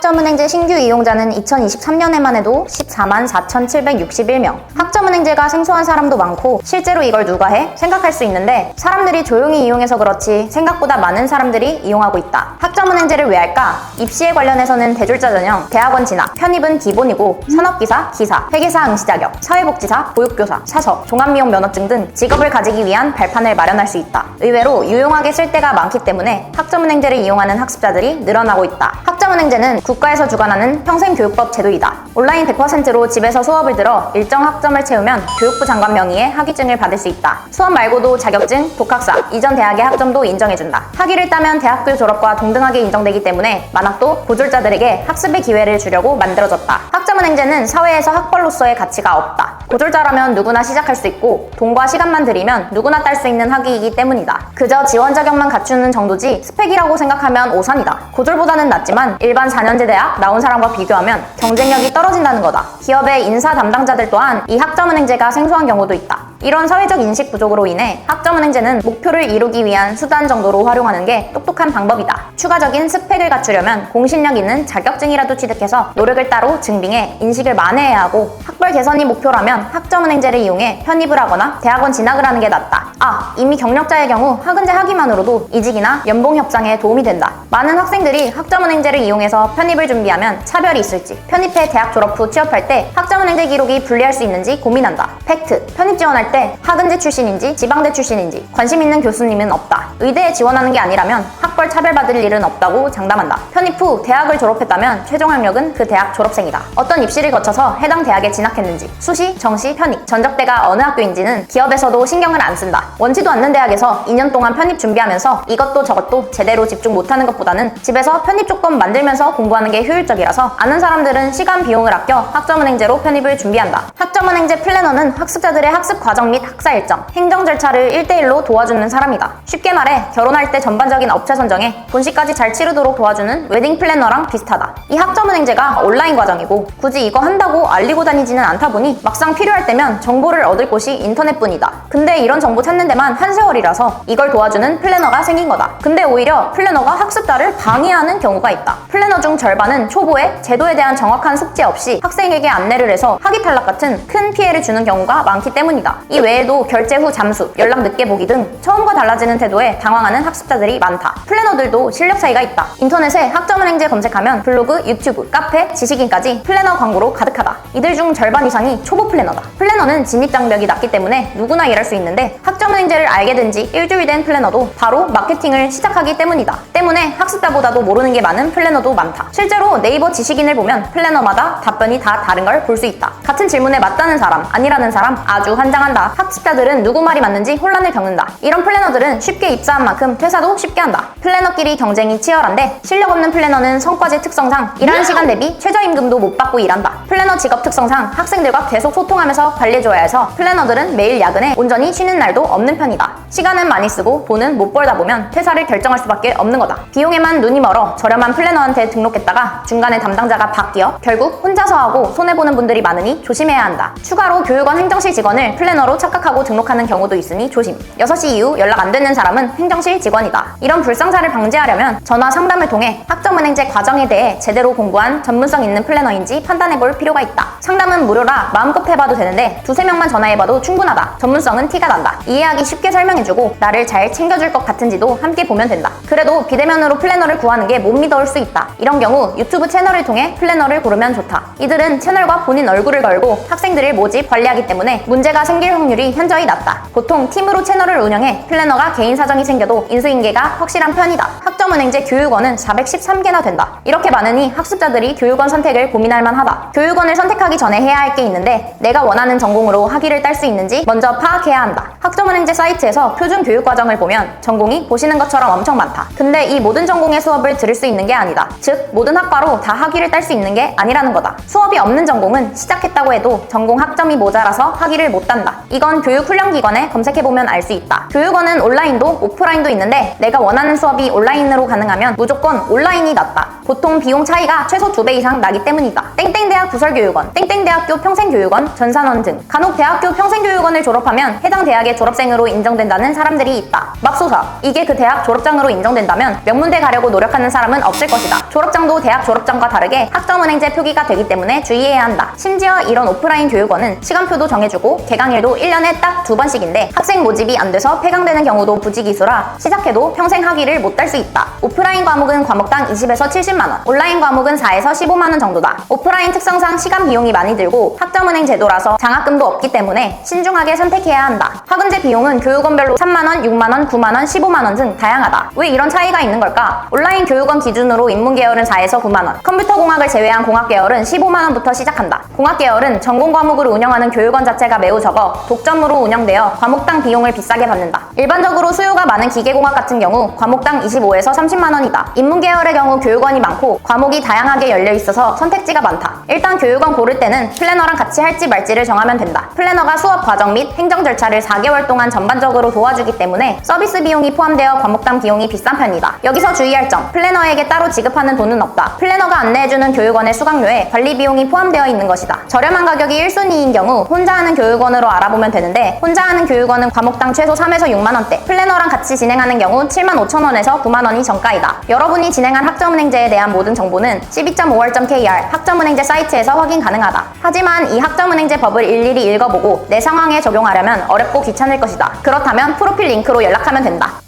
학점은행제 신규 이용자는 2023년에만 해도 14만 4,761명. 학점은행제가 생소한 사람도 많고 실제로 이걸 누가 해? 생각할 수 있는데 사람들이 조용히 이용해서 그렇지 생각보다 많은 사람들이 이용하고 있다. 학점은행제를 왜 할까? 입시에 관련해서는 대졸자 전형, 대학원 진학, 편입은 기본이고 산업기사, 기사, 회계사 응시 자격, 사회복지사, 보육교사, 사서, 종합미용 면허증 등 직업을 가지기 위한 발판을 마련할 수 있다. 의외로 유용하게 쓸 때가 많기 때문에 학점은행제를 이용하는 학습자들이 늘어나고 있다. 학점은행제는 국가에서 주관하는 평생교육법 제도이다. 온라인 100%로 집에서 수업을 들어 일정 학점을 채우면 교육부 장관 명의의 학위증을 받을 수 있다. 수업 말고도 자격증, 독학사, 이전 대학의 학점도 인정해준다. 학위를 따면 대학교 졸업과 동등하게 인정되기 때문에 만학도 고졸자들에게 학습의 기회를 주려고 만들어졌다. 학점은행제는 사회에서 학벌로서의 가치가 없다. 고졸자라면 누구나 시작할 수 있고 돈과 시간만 들이면 누구나 딸 수 있는 학위이기 때문이다. 그저 지원 자격만 갖추는 정도지 스펙이라고 생각하면 오산이다. 고졸보다는 낫지만 일반 4년제 대학 나온 사람과 비교하면 경쟁력이 떨어진다는 거다. 기업의 인사 담당자들 또한 이 학점은행제가 생소한 경우도 있다. 이런 사회적 인식 부족으로 인해 학점은행제는 목표를 이루기 위한 수단 정도로 활용하는 게 똑똑한 방법이다. 추가적인 스펙을 갖추려면 공신력 있는 자격증이라도 취득해서 노력을 따로 증빙해 인식을 만회해야 하고, 학벌 개선이 목표라면 학점은행제를 이용해 편입을 하거나 대학원 진학을 하는 게 낫다. 이미 경력자의 경우 학은제 학위만으로도 이직이나 연봉 협상에 도움이 된다. 많은 학생들이 학점은행제를 이용해서 편입을 준비하면 차별이 있을지, 편입해 대학 졸업 후 취업할 때 학점은행제 기록이 불리할 수 있는지 고민한다. 팩트, 편입 지원할 때 학은제 출신인지 지방대 출신인지 관심 있는 교수님은 없다. 의대에 지원하는 게 아니라면 학벌 차별받을 일은 없다고 장담한다. 편입 후 대학을 졸업했다면 최종 학력은 그 대학 졸업생이다. 어떤 입시를 거쳐서 해당 대학에 진학했는지, 수시, 정시, 편입, 전적대가 어느 학교인지는 기업에서도 신경을 안 쓴다. 원치도 않는 대학에서 2년 동안 편입 준비하면서 이것도 저것도 제대로 집중 못하는 것보다는 집에서 편입 조건 만들면서 공부하는 게 효율적이라서 아는 사람들은 시간 비용을 아껴 학점은행제로 편입을 준비한다. 학점은행제 플래너는 학습자들의 학습 과정 및 학사 일정, 행정 절차를 1대1로 도와주는 사람이다. 쉽게 말해 결혼할 때 전반적인 업체 선정에 본식까지 잘 치르도록 도와주는 웨딩 플래너랑 비슷하다. 이 학점은행제가 온라인 과정이고 굳이 이거 한다고 알리고 다니지는 않다 보니 막상 필요할 때면 정보를 얻을 곳이 인터넷뿐이다. 근데 이런 정보 찾는 데만 한 세월이라서 이걸 도와주는 플래너가 생긴 거다. 근데 오히려 플래너가 학습자를 방해하는 경우가 있다. 플래너 중 절반은 초보에 제도에 대한 정확한 숙지 없이 학생에게 안내를 해서 학위 탈락 같은 큰 피해를 주는 경우가 많기 때문이다. 이 외에도 결제 후 잠수, 연락 늦게 보기 등 처음과 달라지는 태도에 당황하는 학습자들이 많다. 플래너들도 실력 차이가 있다. 인터넷에 학점은행제 검색하면 블로그, 유튜브, 카페, 지식인까지 플래너 광고로 가득하다. 이들 중 절반 이상이 초보 플래너다. 플래너는 진입 장벽이 낮기 때문에 누구나 일할 수 있는데 학점은행제를 알게 된 지 일주일 된 플래너도 바로 마케팅을 시작하기 때문이다. 때문에 학습자보다도 모르는 게 많은 플래너도 많다. 실제로 네이버 지식인을 보면 플래너마다 답변이 다 다른 걸 볼 수 있다. 같은 질문에 맞다는 사람, 아니라는 사람 아주 환장한다. 학습자들은 누구 말이 맞는지 혼란을 겪는다. 이런 플래너들은 쉽게 입사한 만큼 퇴사도 쉽게 한다. 플래너끼리 경쟁이 치열한데 실력 없는 플래너는 성과제 특성상 일하는 시간 대비 최저임금도 못 받고 일한다. 플래너 직업 특성상 학생들과 계속 소통하면서 관리해줘야 해서 플래너들은 매일 야근해 온전히 쉬는 날도 없는 편이다. 시간은 많이 쓰고 돈은 못 벌다 보면 퇴사를 결정할 수밖에 없는 거다. 비용에만 눈이 멀어 저렴한 플래너한테 등록했다가 중간에 담당자가 바뀌어 결국 혼자서 하고 손해보는 분들이 많으니 조심해야 한다. 추가로 교육원 행정실 직원을 플래너로 착각하고 등록하는 경우도 있으니 조심. 6시 이후 연락 안 되는 사람은 행정실 직원이다. 이런 불상사를 방지하려면 전화 상담을 통해 학점은행제 과정에 대해 제대로 공부한 전문성 있는 플래너인지 판단해볼 필요가 있다. 상담은 무료라 마음껏 해봐도 되는데 2~3명만 전화해봐도 충분하다. 전문성은 티가 난다. 이해하기 쉽게 설명해주고 나를 잘 챙겨줄 것 같은지도 함께 보면 된다. 그래도 비대면으로 플래너를 구하는 게 못 믿어올 수 있다. 이런 경우 유튜브 채널을 통해 플래너를 고르면 좋다. 이들은 채널과 본인 얼굴을 걸고 학생들을 모집, 관리하기 때문에 문제가 생길 확률이 현저히 낮다. 보통 팀으로 채널을 운영해 플래너가 개인 사정이 생겨도 인수인계가 확실한 편이다. 학점은행제 교육원은 413개나 된다. 이렇게 많으니 학습자들이 교육원 선택을 고민할 만하다. 교육원을 선택하기 전에 해야 할 게 있는데 내가 원하는 전공으로 학위를 딸 수 있는지 먼저 파악해야 한다. 학점은행제 사이트에서 표준 교육과정을 보면 전공이 보시는 것처럼 엄청 많다. 근데 이 모든 전공의 수업을 들을 수 있는 게 아니다. 즉 모든 학과로 다 학위를 딸 수 있는 게 아니라는 거다. 수업이 없는 전공은 시작했다고 해도 전공 학점이 모자라서 학위를 못 딴다. 이건 교육훈련기관에 검색해보면 알 수 있다. 교육원은 온라인도 오프라인도 있는데 내가 원하는 수업이 온라인으로 가능하면 무조건 온라인이 낫다. 보통 비용 차이가 최소 2배 이상 나기 때문이다. 땡땡대학 부설교육원, 땡땡대학교 평생교육원, 전산원 등 간혹 대학교 평생교육원을 졸업하면 해당 대학의 졸업생으로 인정된다는 사람들이 있다. 맙소사, 이게 그 대학 졸업장으로 인정된다면 명문대 가려고 노력하는 사람은 없을 것이다. 졸업장도 대학 졸업장과 다르게 학점은행제 표기가 되기 때문에 주의해야 한다. 심지어 이런 오프라인 교육원은 시간표도 정해주고 개강일도 1년에 딱 2번씩인데 학생 모집이 안 돼서 폐강되는 경우도 부지기수라 시작해도 평생 학위를 못 딸 수 있다. 오프라인 과목은 과목당 20에서 70만원, 온라인 과목은 4에서 15만원 정도다. 오프라인 특성상 시간 비용이 많이 들고 학점은행 제도라서 장학금도 없기 때문에 신중하게 선택해야 한다. 학은제 비용은 교육원별로 3만원, 6만원, 9만원, 15만원 등 다양하다. 왜 이런 차이가 있는 걸까? 온라인 교육원 기준으로 인문계열은 4에서 9만원, 컴퓨터공학을 제외한 공학계열은 15만원부터 시작한다. 공학계열은 전공 과목을 운영하는 교육원 자체가 매우 적어 독점으로 운영되어 과목당 비용을 비싸게 받는다. 일반적으로 수요가 많은 기계공학 같은 경우 과목당 25에서 30만원이다. 인문계열의 경우 교육원이 많고 과목이 다양하게 열려 있어서 선택지가 많다. 일단 교육원 고를 때는 플래너랑 같이 할지 말지를 정하면 된다. 플래너가 수업 과정 및 행정 절차를 4개월 동안 전반적으로 도와주기 때문에 서비스 비용이 포함되어 과목당 비용이 비싼 편이다. 여기서 주의할 점, 플래너에게 따로 지급하는 돈은 없다. 플래너가 안내해주는 교육원의 수강료에 관리 비용이 포함되어 있는 것이다. 저렴한 가격이 1순위인 경우 혼자 하는 교육원으로 알아보면 되는데 혼자 하는 교육원은 과목당 최소 3에서 6만원대, 플래너랑 같이 진행하는 경우 75,000원에서 9만원이 정가이다. 여러분이 진행한 학점은행제에 대한 모든 정보는 12.5월.kr 학점은행제 사이트에서 확인 가능하다. 하지만 이 학점은행제 법을 일일이 읽어보고 내 상황에 적용하려면 어렵고 귀찮을 것이다. 그렇다면 프로필 링크로 연락하면 된다.